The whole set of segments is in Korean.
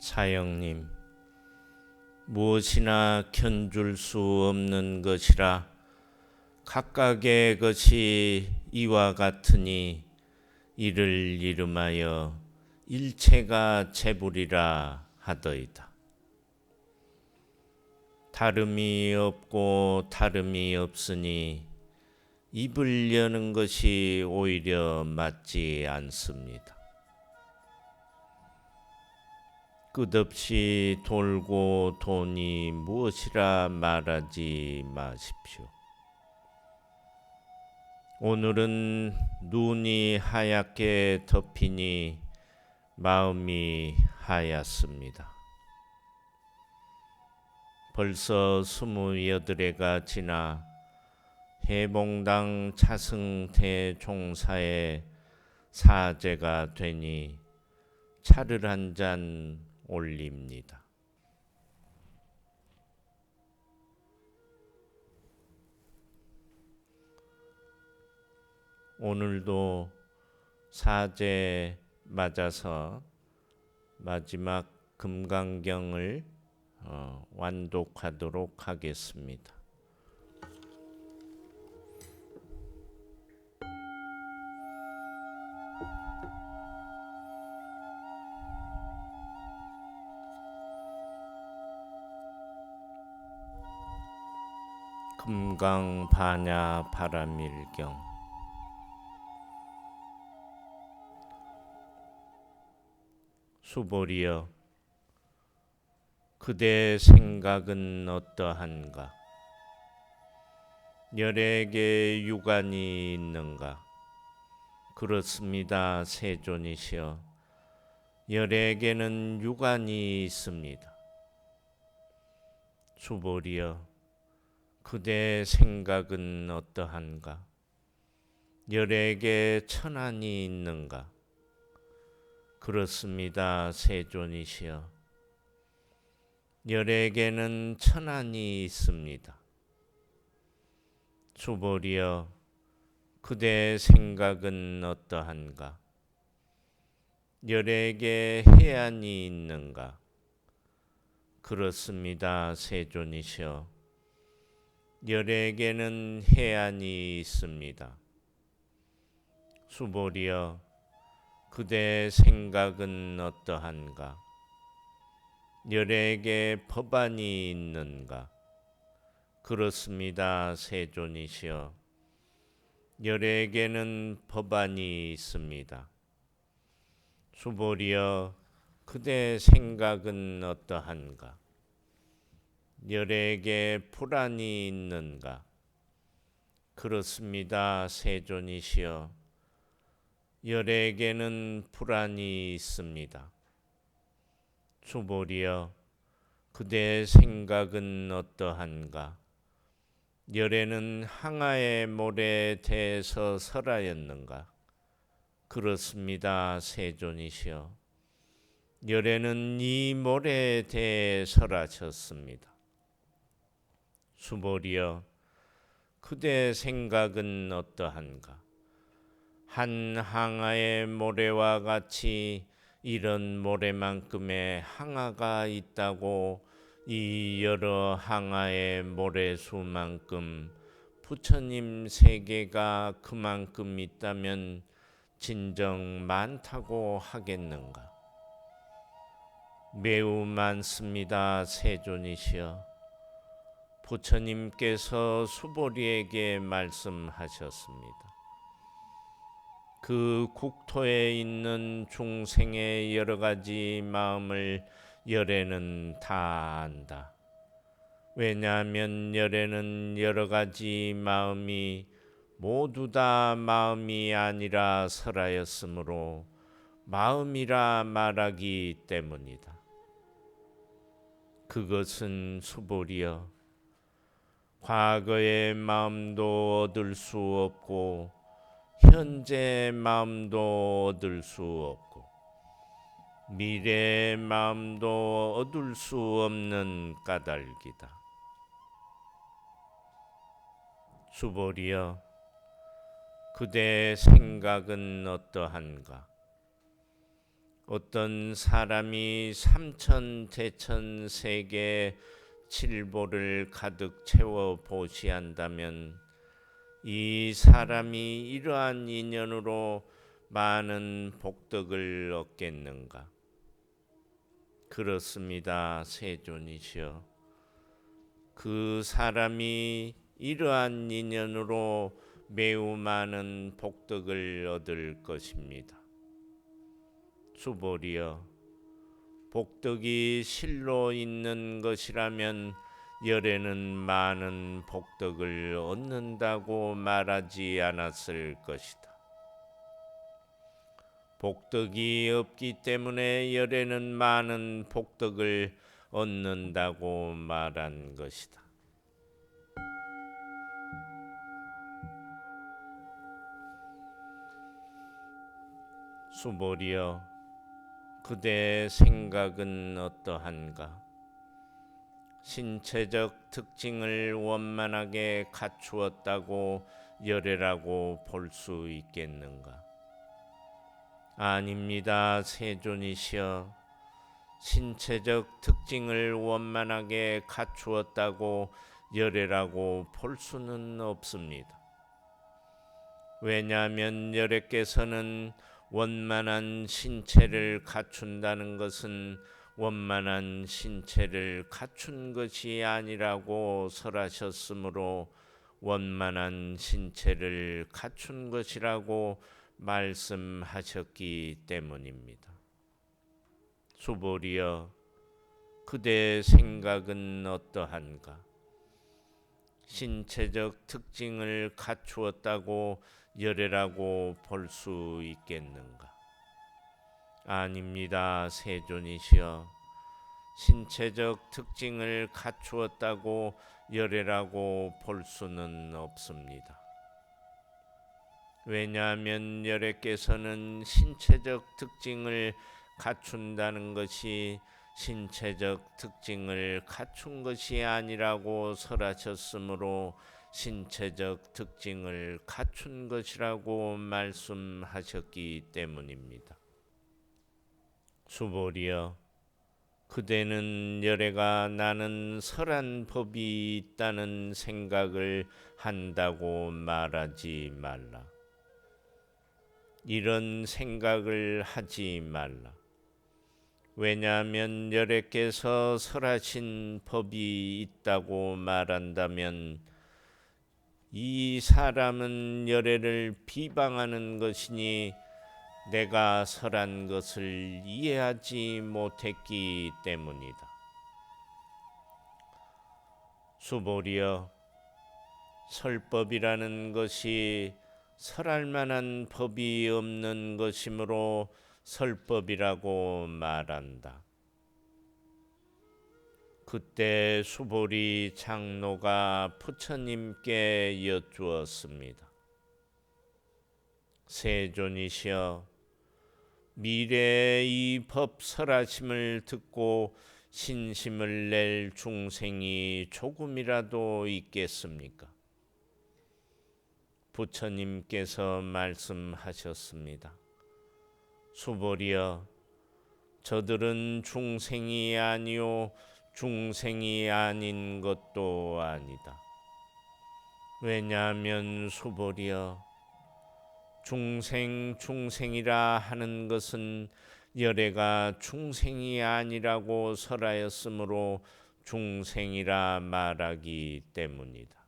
사형님, 무엇이나 견줄 수 없는 것이라 각각의 것이 이와 같으니 이를 이름하여 일체가 재불이라 하더이다. 다름이 없고 다름이 없으니 입을 여는 것이 오히려 맞지 않습니다. 끝없이 돌고 도니 무엇이라 말하지 마십시오. 오늘은 눈이 하얗게 덮이니 마음이 하얗습니다. 벌써 28해가 지나 해봉당 차승태 종사에 사제가 되니 차를 한 잔 올립니다. 오늘도 사제 맞아서 마지막 금강경을 완독하도록 하겠습니다. 금강반야 바라밀경. 수보리여, 그대 생각은 어떠한가? 열에게 유관이 있는가? 그렇습니다, 세존이시여. 열에게는 유관이 있습니다. 수보리여, 그대 생각은 어떠한가? 열에게 천안이 있는가? 그렇습니다, 세존이시여. 열에게는 천안이 있습니다. 수보리여, 그대 생각은 어떠한가? 열에게 해안이 있는가? 그렇습니다, 세존이시여. 열에게는 해안이 있습니다. 수보리여, 그대 생각은 어떠한가? 열에게 법안이 있는가? 그렇습니다, 세존이시여. 열에게는 법안이 있습니다. 수보리여, 그대 생각은 어떠한가? 열에게 불안이 있는가? 그렇습니다, 세존이시여. 열에게는 불안이 있습니다. 수보리여, 그대 생각은 어떠한가? 열에는 항아의 모래에 대해서 설하였는가? 그렇습니다, 세존이시여. 열에는 이 모래에 대해 설하셨습니다. 수보리여, 그대 생각은 어떠한가? 한 항아의 모래와 같이 이런 모래만큼의 항아가 있다고 이 여러 항아의 모래수만큼 부처님 세계가 그만큼 있다면 진정 많다고 하겠는가? 매우 많습니다, 세존이시여. 부처님께서 수보리에게 말씀하셨습니다. 그 국토에 있는 중생의 여러 가지 마음을 열에는 다 안다. 왜냐하면 열에는 여러 가지 마음이 모두 다 마음이 아니라 설하였으므로 마음이라 말하기 때문이다. 그것은 수보리여, 과거의 마음도 얻을 수 없고 현재의 마음도 얻을 수 없고 미래의 마음도 얻을 수 없는 까닭이다. 수보리여, 그대의 생각은 어떠한가? 어떤 사람이 삼천대천 세계 칠보를 가득 채워 보시한다면 이 사람이 이러한 인연으로 많은 복덕을 얻겠는가? 그렇습니다, 세존이시여. 그 사람이 이러한 인연으로 매우 많은 복덕을 얻을 것입니다. 수보리여, 복덕이 실로 있는 것이라면 열에는 많은 복덕을 얻는다고 말하지 않았을 것이다. 복덕이 없기 때문에 열에는 많은 복덕을 얻는다고 말한 것이다. 수보리여, 그대의 생각은 어떠한가? 신체적 특징을 원만하게 갖추었다고 열애라고 볼 수 있겠는가? 아닙니다, 세존이시여. 신체적 특징을 원만하게 갖추었다고 열애라고 볼 수는 없습니다. 왜냐하면 열애께서는 원만한 신체를 갖춘다는 것은 원만한 신체를 갖춘 것이 아니라고 설하셨으므로 원만한 신체를 갖춘 것이라고 말씀하셨기 때문입니다. 수보리여, 그대의 생각은 어떠한가? 신체적 특징을 갖추었다고 열애라고 볼 수 있겠는가? 아닙니다, 세존이시여. 신체적 특징을 갖추었다고 열애라고 볼 수는 없습니다. 왜냐하면 열애께서는 신체적 특징을 갖춘다는 것이 신체적 특징을 갖춘 것이 아니라고 설하셨으므로 신체적 특징을 갖춘 것이라고 말씀하셨기 때문입니다. 수보리여, 그대는 열애가 나는 설한 법이 있다는 생각을 한다고 말하지 말라. 이런 생각을 하지 말라. 왜냐하면 열애께서 설하신 법이 있다고 말한다면 이 사람은 열애를 비방하는 것이니 내가 설한 것을 이해하지 못했기 때문이다. 수보리여, 설법이라는 것이 설할 만한 법이 없는 것이므로 설법이라고 말한다. 그때 수보리 장로가 부처님께 여쭈었습니다. 세존이시여, 미래의 이 법 설하심을 듣고 신심을 낼 중생이 조금이라도 있겠습니까? 부처님께서 말씀하셨습니다. 수보리여, 저들은 중생이 아니요 중생이 아닌 것도 아니다. 왜냐하면 수보리여, 중생이라 하는 것은 열애가 중생이 아니라고 설하였으므로 중생이라 말하기 때문이다.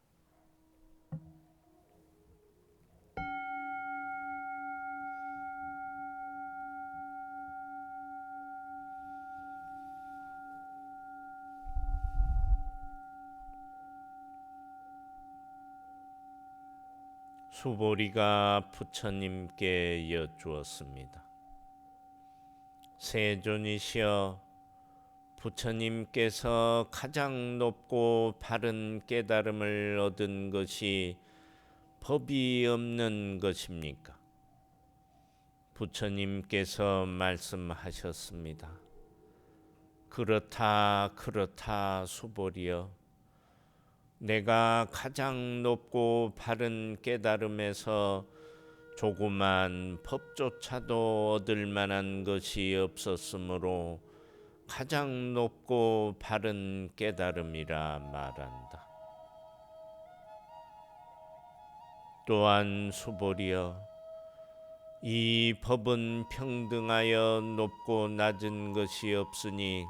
수보리가 부처님께 여쭈었습니다. 세존이시여, 부처님께서 가장 높고 바른 깨달음을 얻은 것이 법이 없는 것입니까? 부처님께서 말씀하셨습니다. 그렇다 수보리여, 내가 가장 높고 바른 깨달음에서 조그만 법조차도 얻을 만한 것이 없었으므로 가장 높고 바른 깨달음이라 말한다. 또한 수보리여, 이 법은 평등하여 높고 낮은 것이 없으니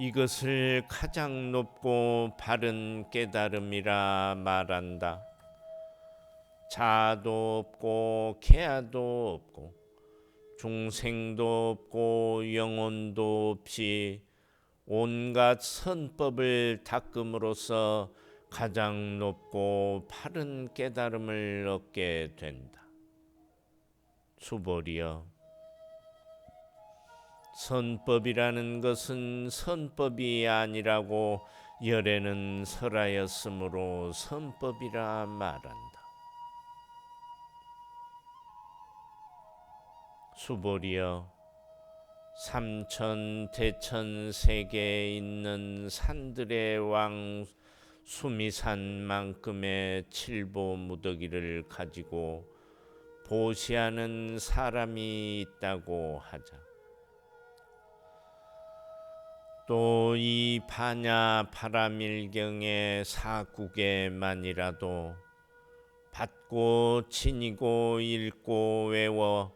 이것을 가장 높고 바른 깨달음이라 말한다. 자아도 없고 계아도 없고 중생도 없고 영혼도 없이 온갖 선법을 닦음으로써 가장 높고 바른 깨달음을 얻게 된다. 수보리여, 선법이라는 것은 선법이 아니라고 열에는 설하였으므로 선법이라 말한다. 수보리여, 삼천 대천 세계에 있는 산들의 왕 수미산만큼의 칠보 무더기를 가지고 보시하는 사람이 있다고 하자. 또 이 반야 파라밀경의 사국에만이라도 받고 지니고 읽고 외워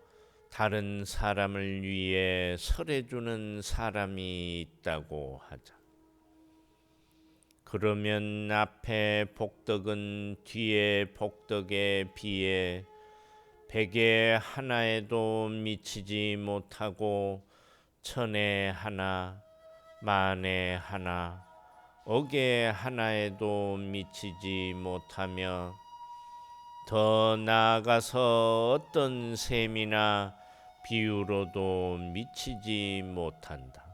다른 사람을 위해 설해주는 사람이 있다고 하자. 그러면 앞에 복덕은 뒤에 복덕에 비해 백에 하나에도 미치지 못하고 천에 하나, 만에 하나, 억에 하나에도 미치지 못하며 더 나아가서 어떤 셈이나 비유로도 미치지 못한다.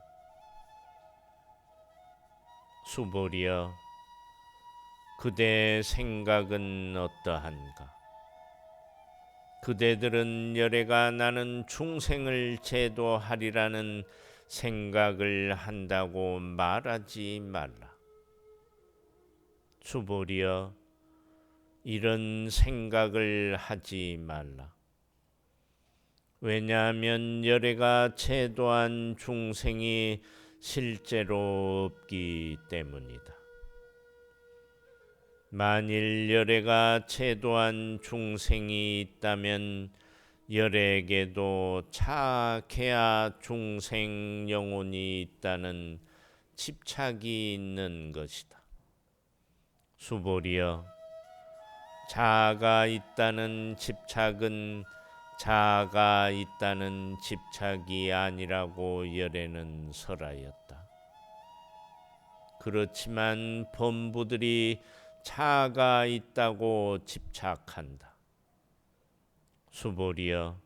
수보리여, 그대 생각은 어떠한가? 그대들은 열애가 나는 중생을 제도하리라는 생각을 한다고 말하지 말라. 수보리여, 이런 생각을 하지 말라. 왜냐하면 열애가 제도한 중생이 실제로 없기 때문이다. 만일 열애가 제도한 중생이 있다면 열애에게도 차계야 중생 영혼이 있다는 집착이 있는 것이다. 수보리여, 자아가 있다는 집착은 자아가 있다는 집착이 아니라고 열애는 설하였다. 그렇지만 범부들이 자아가 있다고 집착한다. 수보리여,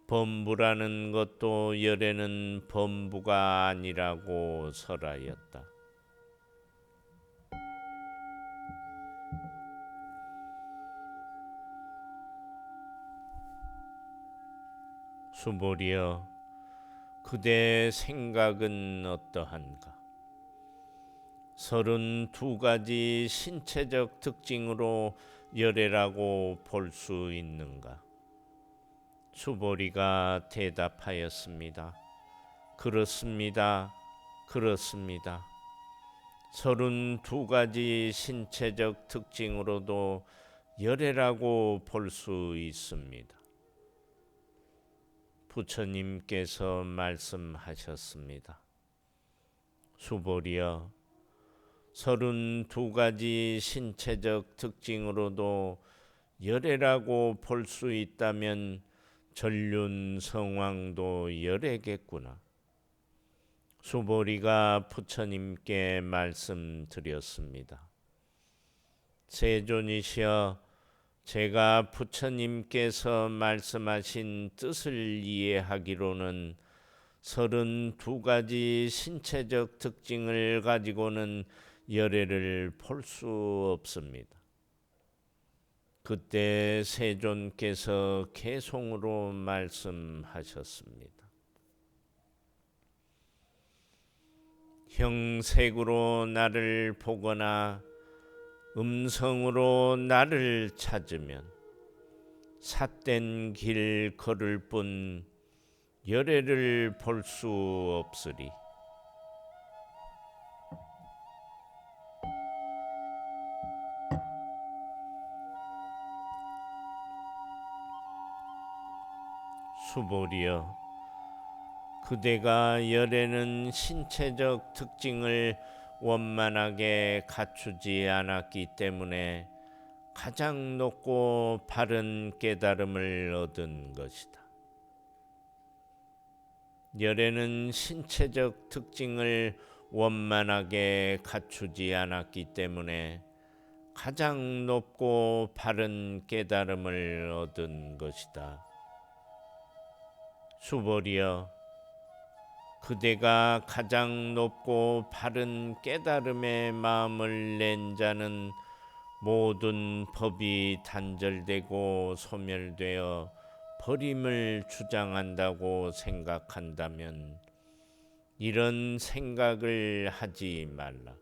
범부라는 것도 열애는 범부가 아니라고 설하였다. 수보리여, 그대의 생각은 어떠한가? 32가지 신체적 특징으로 열애라고 볼 수 있는가? 수보리가 대답하였습니다. 그렇습니다. 그렇습니다. 32가지 신체적 특징으로도 열애라고 볼 수 있습니다. 부처님께서 말씀하셨습니다. 수보리여, 32가지 신체적 특징으로도 열애라고 볼 수 있다면 전륜성왕도 열애겠구나. 수보리가 부처님께 말씀드렸습니다. 세존이시여, 제가 부처님께서 말씀하신 뜻을 이해하기로는 32가지 신체적 특징을 가지고는 열애를 볼 수 없습니다. 그때 세존께서 개송으로 말씀하셨습니다. 형색으로 나를 보거나 음성으로 나를 찾으면 삿된 길 걸을 뿐 열애를 볼 수 없으리. 수보리여, 그대가 열애는 신체적 특징을 원만하게 갖추지 않았기 때문에 가장 높고 바른 깨달음을 얻은 것이다. 열애는 신체적 특징을 원만하게 갖추지 않았기 때문에 가장 높고 바른 깨달음을 얻은 것이다. 수보리여, 그대가 가장 높고 바른 깨달음의 마음을 낸 자는 모든 법이 단절되고 소멸되어 버림을 주장한다고 생각한다면 이런 생각을 하지 말라.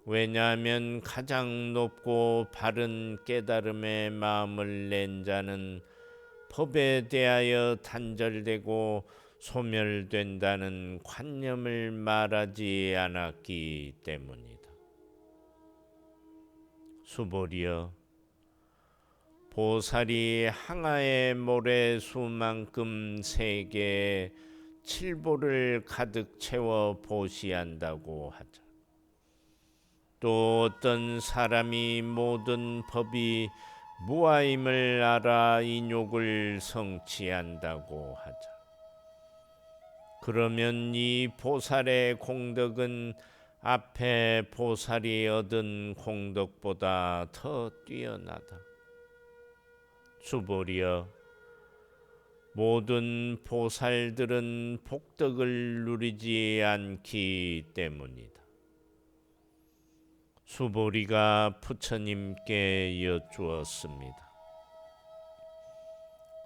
왜냐하면 가장 높고 바른 깨달음의 마음을 낸 자는 법에 대하여 단절되고 소멸된다는 관념을 말하지 않았기 때문이다. 수보리여, 보살이 항아의 모래수만큼 세계에 칠보를 가득 채워 보시한다고 하자. 또 어떤 사람이 모든 법이 무아임을 알아 인욕을 성취한다고 하자. 그러면 이 보살의 공덕은 앞에 보살이 얻은 공덕보다 더 뛰어나다. 수보리여, 모든 보살들은 복덕을 누리지 않기 때문이다. 수보리가 부처님께 여쭈었습니다.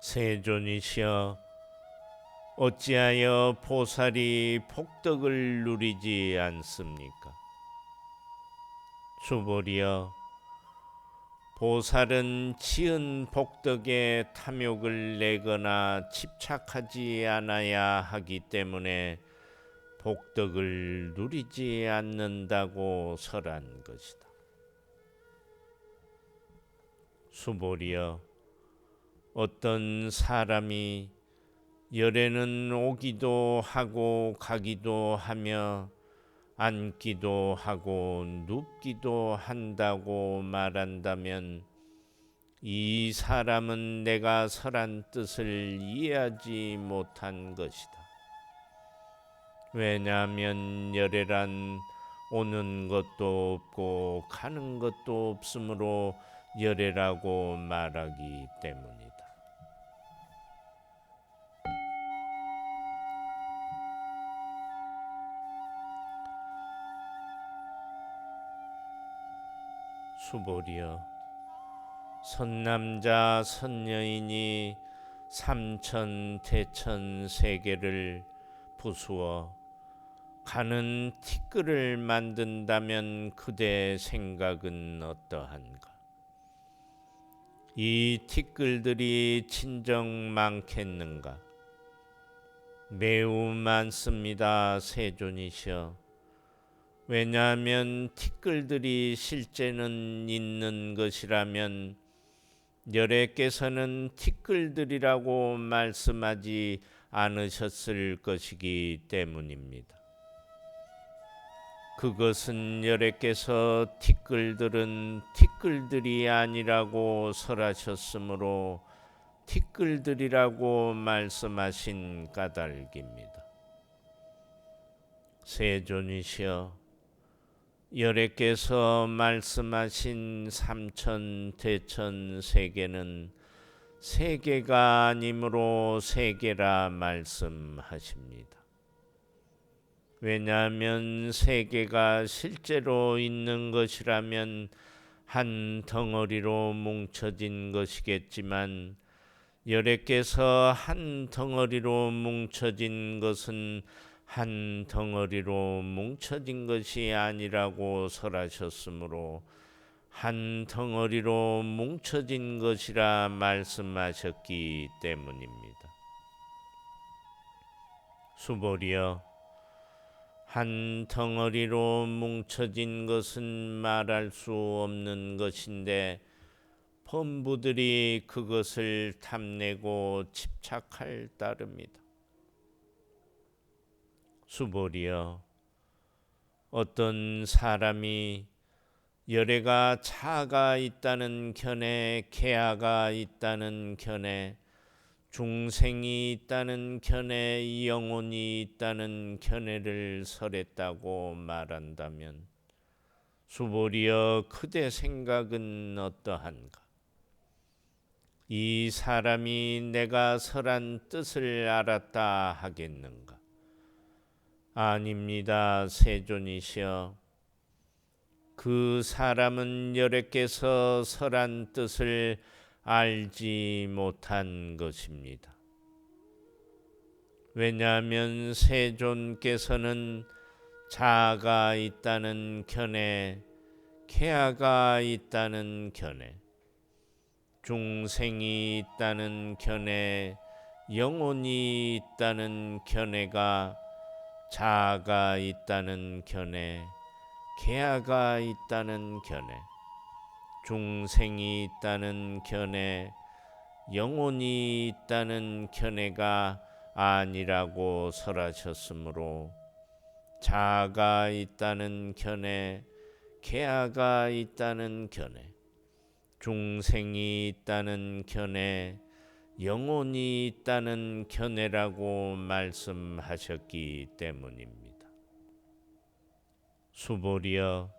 세존이시여, 어찌하여 보살이 복덕을 누리지 않습니까? 수보리여, 보살은 지은 복덕에 탐욕을 내거나 집착하지 않아야 하기 때문에 복덕을 누리지 않는다고 설한 것이다. 수보리여, 어떤 사람이 열애는 오기도 하고 가기도 하며 앉기도 하고 눕기도 한다고 말한다면 이 사람은 내가 설한 뜻을 이해하지 못한 것이다. 왜냐하면 열애란 오는 것도 없고 가는 것도 없으므로 열애라고 말하기 때문이다. 수보리여, 선남자 선여인이 삼천 대천 세계를 부수어 가는 티끌을 만든다면 그대 생각은 어떠한가? 이 티끌들이 진정 많겠는가? 매우 많습니다, 세존이시여. 왜냐하면 티끌들이 실제는 있는 것이라면 열애께서는 티끌들이라고 말씀하지 않으셨을 것이기 때문입니다. 그것은 열애께서 티끌들은 티끌들이 아니라고 설하셨으므로 티끌들이라고 말씀하신 까닭입니다. 세존이시여, 열애께서 말씀하신 삼천 대천 세계는 세계가 아니므로 세계라 말씀하십니다. 왜냐하면 세계가 실제로 있는 것이라면 한 덩어리로 뭉쳐진 것이겠지만 열애께서 한 덩어리로 뭉쳐진 것은 한 덩어리로 뭉쳐진 것이 아니라고 설하셨으므로 한 덩어리로 뭉쳐진 것이라 말씀하셨기 때문입니다. 수보리여, 한 덩어리로 뭉쳐진 것은 말할 수 없는 것인데 범부들이 그것을 탐내고 집착할 따름이다. 수보리여, 어떤 사람이 열애가 차가 있다는 견해, 계아가 있다는 견해, 중생이 있다는 견해, 영혼이 있다는 견해를 설했다고 말한다면 수보리여, 그대 생각은 어떠한가? 이 사람이 내가 설한 뜻을 알았다 하겠는가? 아닙니다, 세존이시여. 그 사람은 여래께서 설한 뜻을 알지 못한 것입니다. 왜냐하면 세존께서는 자아가 있다는 견해, 계아가 있다는 견해, 중생이 있다는 견해, 영혼이 있다는 견해가 자아가 있다는 견해, 계아가 있다는 견해, 중생이 있다는 견해, 영혼이 있다는 견해가 아니라고 설하셨으므로 자아가 있다는 견해, 계아가 있다는 견해, 중생이 있다는 견해, 영혼이 있다는 견해라고 말씀하셨기 때문입니다. 수보리여,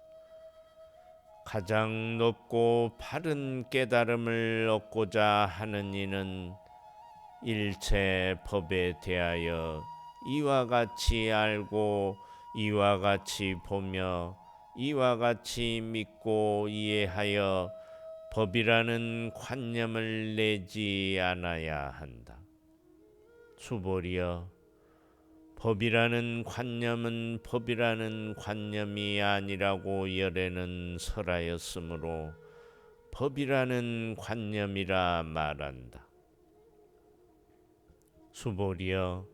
가장 높고 바른 깨달음을 얻고자 하는 이는 일체 법에 대하여 이와 같이 알고 이와 같이 보며 이와 같이 믿고 이해하여 법이라는 관념을 내지 않아야 한다. 수보리여, 법이라는 관념은 법이라는 관념이 아니라고 열애는 설하였으므로 법이라는 관념이라 말한다. 수보리여,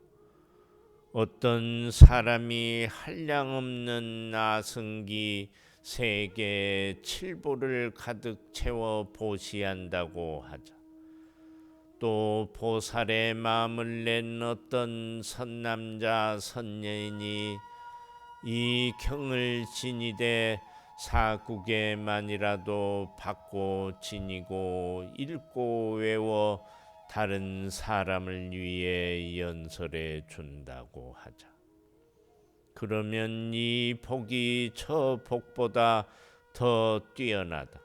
어떤 사람이 한량없는 아승기 세계 7보를 가득 채워 보시한다고 하자. 또 보살의 마음을 낸 어떤 선남자 선녀인이 이 경을 지니되 사국에만이라도 받고 지니고 읽고 외워 다른 사람을 위해 연설해 준다고 하자. 그러면 이 복이 저 복보다 더 뛰어나다.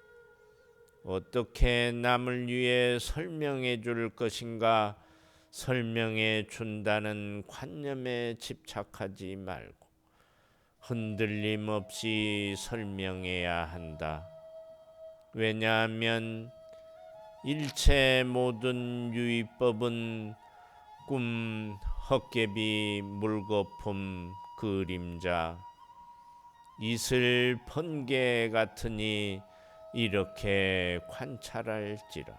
어떻게 남을 위해 설명해 줄 것인가? 설명해 준다는 관념에 집착하지 말고 흔들림 없이 설명해야 한다. 왜냐하면 일체 모든 유의법은 꿈, 헛개비, 물거품, 그림자, 이슬, 번개 같으니 이렇게 관찰할지라.